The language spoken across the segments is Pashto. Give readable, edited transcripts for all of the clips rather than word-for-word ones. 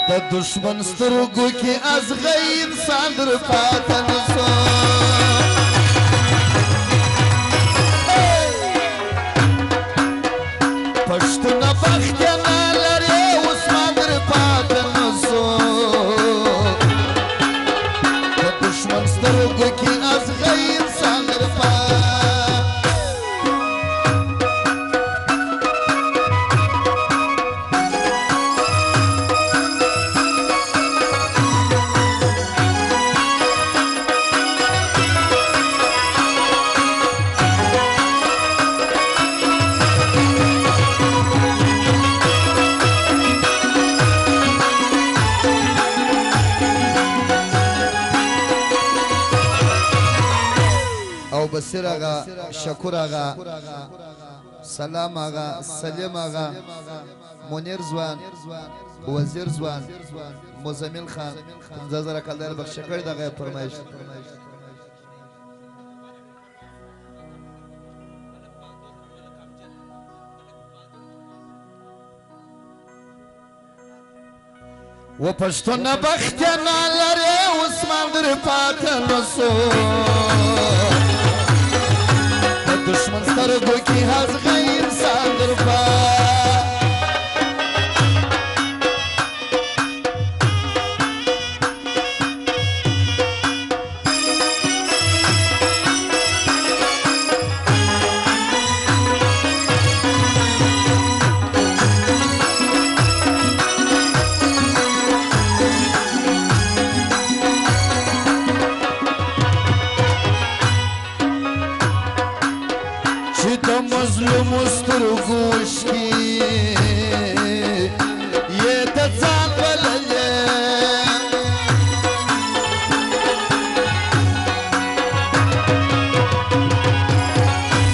د دشمن سترګو کې ازغی انسان در پاته نسو پښتونه بخت یې نه لري اوس ما در پاته نسو د دشمن سترګو کې ازغی انسان در پاته بصیر آغا شکر آغا سلام آغا سلیم آغا منیر زوان وزیر زوان مزمل خان 15,000 کلدار بخش کرد آغا فرمایش و پشتون بخت نالره عثمان در پاته نسو دشمن سترګو کې ازغی انسان در مظلوم سترګوش کې یې د ځان وللې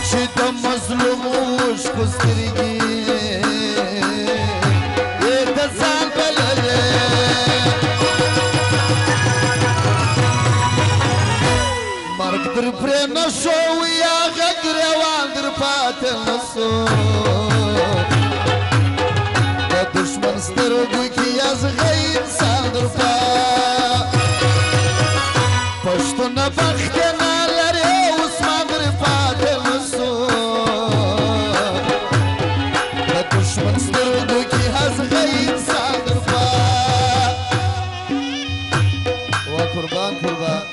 چې د مظلوم عشق سترګې یې د ځان وللې مرګ در پرې نشو یا غږ روان در پاته نسو د دشمن سترګو کې ازغی انسان در پښتونه بخت یې نه لري اوس ما در پاته نسو د دشمن سترګو کې ازغی انسان در وا قربان قربان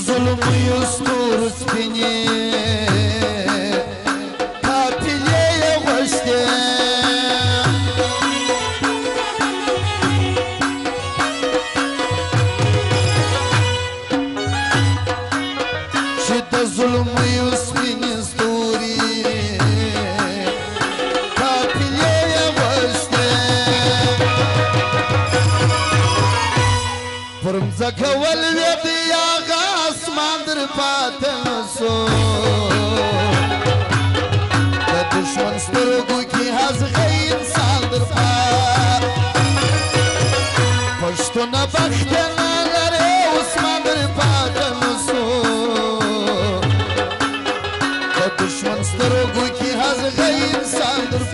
ظلم یستور سپینې قافلې یې غوښتې چې د ظلم یو سپینې ستوري قافلې یې غوښتې پر مځکه ولوېدې آسمان در پاته نسو د دشمن سترګو کې ازغی انسان در پښتونه بخت یې نه لري اوس ما در پاته نسو د دشمن سترګو کې ازغی انسان در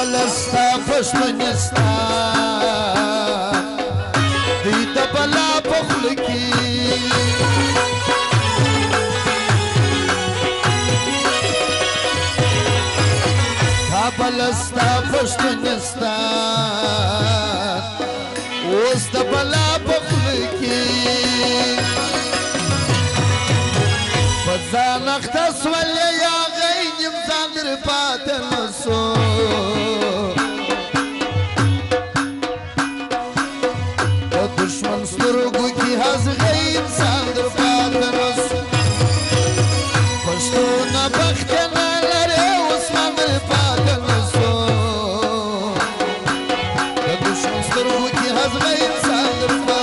کابلستا پښتونستان دی د بلا په خوله کې کابلستا پښتونستان اوس د بلا په خوله کې په ځان اخته سولې یا غي نیم ځان در پاته نسو د دشمن سترګو کې هزغې انسان در پاته نسو پښتونه بخت نه لري اوس مان در پاته نسو د دشمن سترګو کې هزغې انسان در پاته